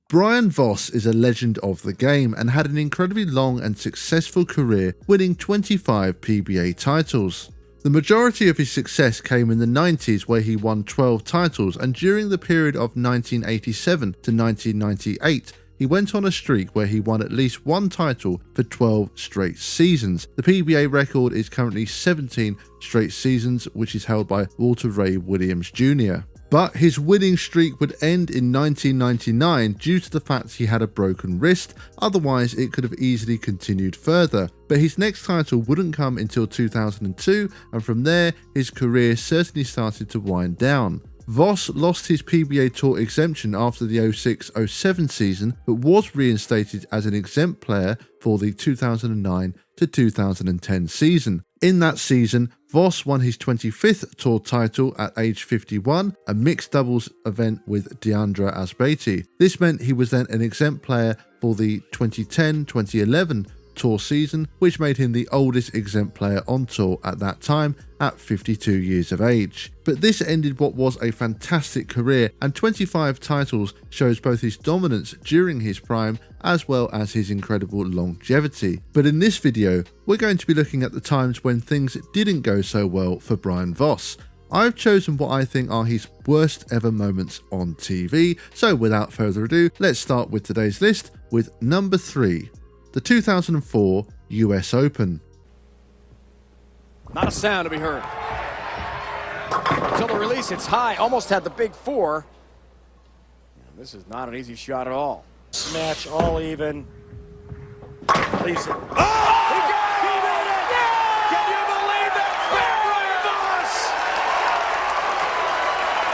Brian Voss is a legend of the game and had an incredibly long and successful career, winning 25 PBA titles. The majority of his success came in the 90s, where he won 12 titles, and during the period of 1987 to 1998, he went on a streak where he won at least one title for 12 straight seasons. The PBA record is currently 17 straight seasons, which is held by Walter Ray Williams Jr. But his winning streak would end in 1999 due to the fact he had a broken wrist, otherwise it could have easily continued further. But his next title wouldn't come until 2002, and from there his career certainly started to wind down. Voss lost his PBA Tour exemption after the 06-07 season, but was reinstated as an exempt player for the 2009 to 2010 season. In that season, Voss won his 25th Tour title at age 51, a mixed doubles event with Deandra Asbati. This meant he was then an exempt player for the 2010-2011 Tour season, which made him the oldest exempt player on tour at that time at 52 years of age. But this ended what was a fantastic career, and 25 titles shows both his dominance during his prime as well as his incredible longevity. But in this video, we're going to be looking at the times when things didn't go so well for Brian Voss. I've chosen what I think are his worst ever moments on TV, so without further ado, let's start with today's list with number 3. The 2004 US Open. Not a sound to be heard. Until the release, it's high. Almost had the big four. This is not an easy shot at all. Match all even. Please. Oh! He got it! Yeah! Can you believe that? Brian Voss!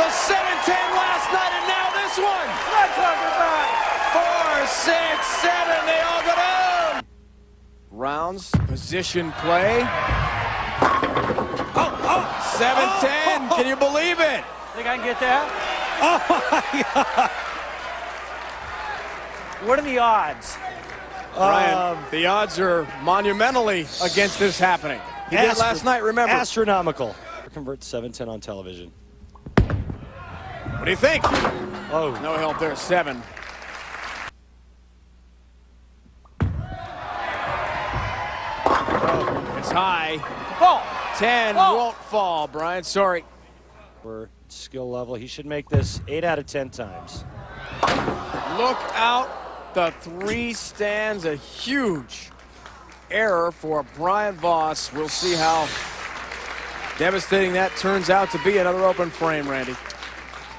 The 7-10 last night, and now this one. Let's talk about 4, 6, 7. They all go down. Rounds, position play. 7-10. Can you believe it? Think I can get that? Oh my God! What are the odds? Brian, the odds are monumentally against this happening. He did it last night, remember? Astronomical. Convert 7-10 on television. What do you think? Oh. No help there, 7. It's high. Ball. 10 won't fall, Brian. Sorry. For skill level, he should make this 8 out of 10 times. Look out. The 3 stands, a huge error for Brian Voss. We'll see how devastating that turns out to be. Another open frame, Randy.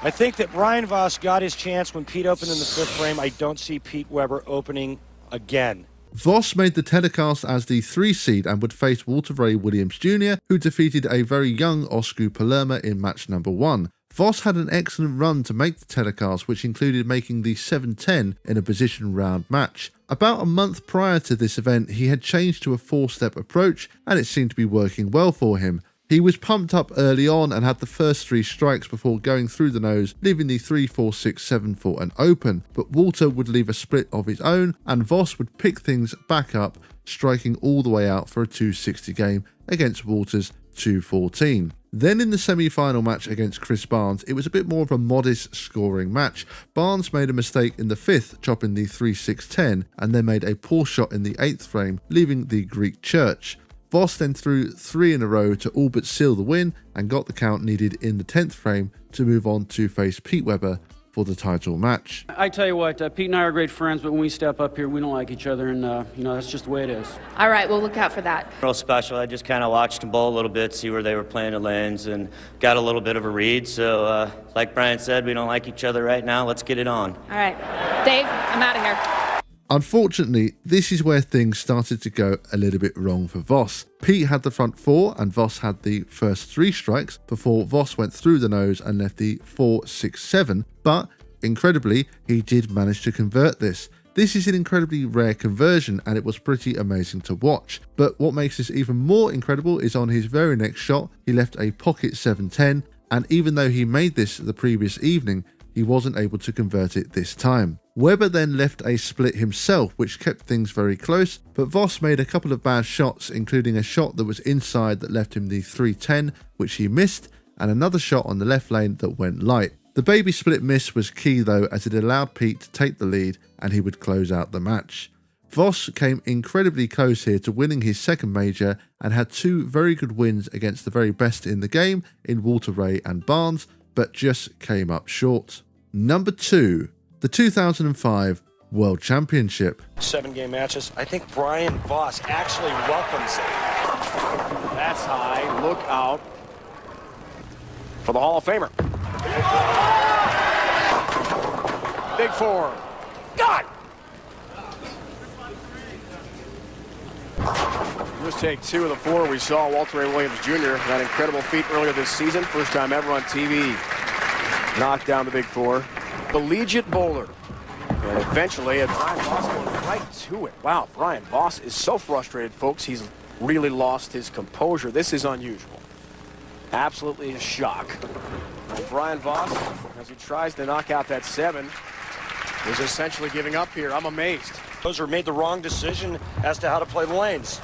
I think that Brian Voss got his chance when Pete opened in the 5th frame. I don't see Pete Weber opening again. Voss made the telecast as the 3 seed and would face Walter Ray Williams Jr., who defeated a very young Oscar Palermo in match number 1. Voss had an excellent run to make the telecast, which included making the 7-10 in a position round match. About a month prior to this event, he had changed to a 4-step approach, and it seemed to be working well for him. He was pumped up early on and had the first 3 strikes before going through the nose, leaving the 3-4, 6-7 for an open, but Walter would leave a split of his own, and Voss would pick things back up, striking all the way out for a 260 game against Walter's 214. Then in the semi-final match against Chris Barnes, it was a bit more of a modest scoring match. Barnes made a mistake in the 5th, chopping the 3-6-10, and then made a poor shot in the 8th frame, leaving the Greek church. Voss then threw 3 in a row to all but seal the win and got the count needed in the 10th frame to move on to face Pete Weber for the title match. I tell you what, Pete and I are great friends, but when we step up here, we don't like each other, and that's just the way it is. All right, we'll look out for that. Real special. I just kind of watched them bowl a little bit, see where they were playing the lanes, and got a little bit of a read. So, like Brian said, we don't like each other right now. Let's get it on. All right. Dave, I'm out of here. Unfortunately, this is where things started to go a little bit wrong for Voss. Pete had the front 4 and Voss had the first 3 strikes before Voss went through the nose and left the 4-6-7, but incredibly, he did manage to convert this. This is an incredibly rare conversion and it was pretty amazing to watch. But what makes this even more incredible is on his very next shot, he left a pocket 7-10, and even though he made this the previous evening, he wasn't able to convert it this time. Weber then left a split himself, which kept things very close, but Voss made a couple of bad shots, including a shot that was inside that left him the 3-10, which he missed, and another shot on the left lane that went light. The baby split miss was key though, as it allowed Pete to take the lead and he would close out the match. Voss came incredibly close here to winning his second major and had two very good wins against the very best in the game in Walter Ray and Barnes, but just came up short. Number 2, the 2005 World Championship. 7-game matches. I think Brian Voss actually welcomes it. That's high. Look out for the Hall of Famer. Big four. God! Here's take 2 of the 4. We saw Walter Ray Williams Jr. that incredible feat earlier this season. First time ever on TV. Knocked down the big four. Collegiate bowler. And eventually, Brian Voss going right to it. Wow, Brian Voss is so frustrated, folks. He's really lost his composure. This is unusual. Absolutely a shock. And Brian Voss, as he tries to knock out that 7, is essentially giving up here. I'm amazed. Those are made the wrong decision as to how to play the lanes.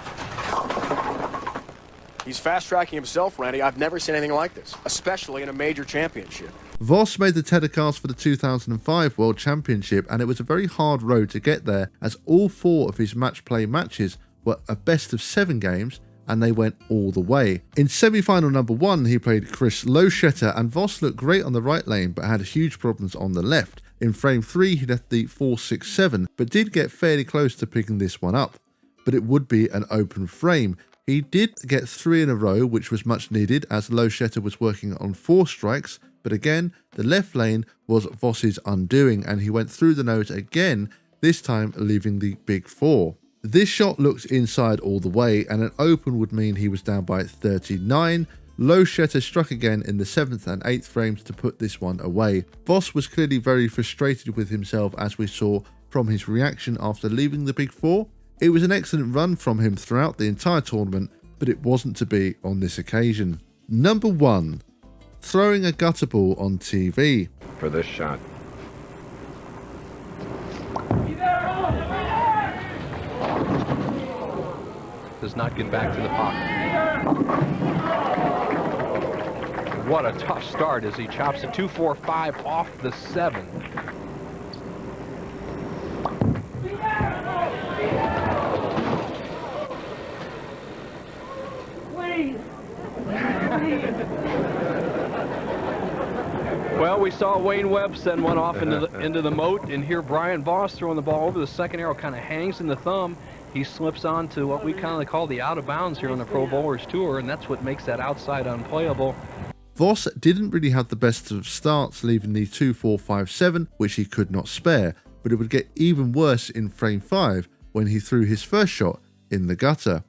He's fast-tracking himself, Randy. I've never seen anything like this, especially in a major championship. Voss made the telecast for the 2005 World Championship, and it was a very hard road to get there, as all 4 of his match play matches were a best of 7 games, and they went all the way. In semi-final number 1, he played Chris Loschetter, and Voss looked great on the right lane, but had huge problems on the left. In frame 3, he left the 4-6-7, but did get fairly close to picking this one up. But it would be an open frame. He did get 3 in a row, which was much needed, as Loschetter was working on 4 strikes, but again, the left lane was Voss's undoing, and he went through the nose again, this time leaving the big 4. This shot looked inside all the way, and an open would mean he was down by 39. Loschetter struck again in the 7th and 8th frames to put this one away. Voss was clearly very frustrated with himself, as we saw from his reaction after leaving the big 4. It was an excellent run from him throughout the entire tournament, but it wasn't to be on this occasion. Number 1. Throwing a gutter ball on TV. For this shot. Does not get back to the pocket. What a tough start as he chops a 2-4-5 off the 7. Well, we saw Wayne Webb send one off into the moat, and here Brian Voss throwing the ball over. The second arrow kind of hangs in the thumb. He slips on to what we kind of call the out of bounds here on the Pro Bowlers Tour, and that's what makes that outside unplayable. Voss didn't really have the best of starts, leaving the 2-4-5-7, which he could not spare, but it would get even worse in frame 5 when he threw his first shot in the gutter.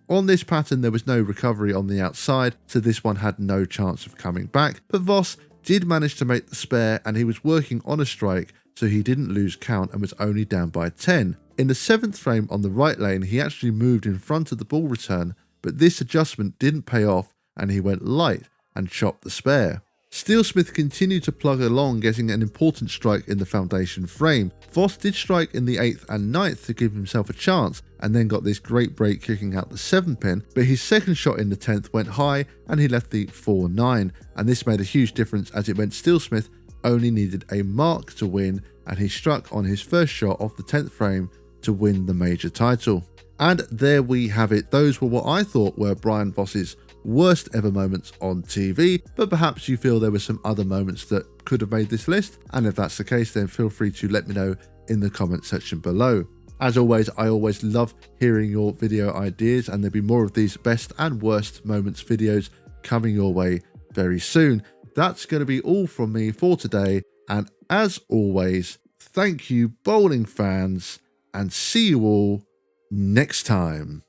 On this pattern, there was no recovery on the outside, so this one had no chance of coming back, but Voss did manage to make the spare, and he was working on a strike, so he didn't lose count and was only down by 10. In the 7th frame on the right lane, he actually moved in front of the ball return, but this adjustment didn't pay off, and he went light and chopped the spare. Steelsmith continued to plug along, getting an important strike in the foundation frame. Voss did strike in the 8th and 9th to give himself a chance, and then got this great break kicking out the 7 pin, but his second shot in the 10th went high and he left the 4-9, and this made a huge difference as it meant Steelsmith only needed a mark to win, and he struck on his first shot off the 10th frame to win the major title. And there we have it. Those were what I thought were Brian Voss's worst ever moments on TV, but perhaps you feel there were some other moments that could have made this list, and if that's the case, then feel free to let me know in the comment section below. As always, I always love hearing your video ideas, and there'll be more of these best and worst moments videos coming your way very soon. That's going to be all from me for today, and as always, thank you bowling fans, and see you all next time.